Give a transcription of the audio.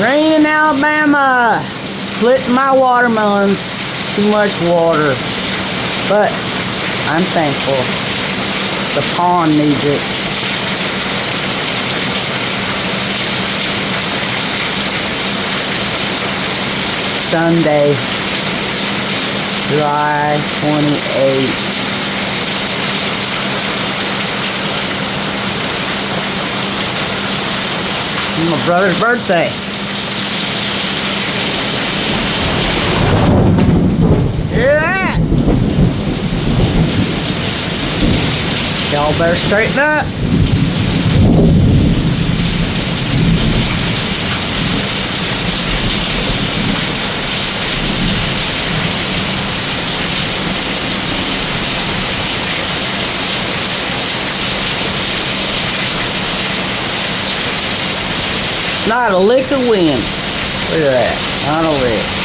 Rain in Alabama. Splitting my watermelons. Too much water. But I'm thankful. The pond needs it. Sunday, July 28th. My brother's birthday. Hear that? Y'all better straighten up. Not a lick of wind. Look at that. Not a lick.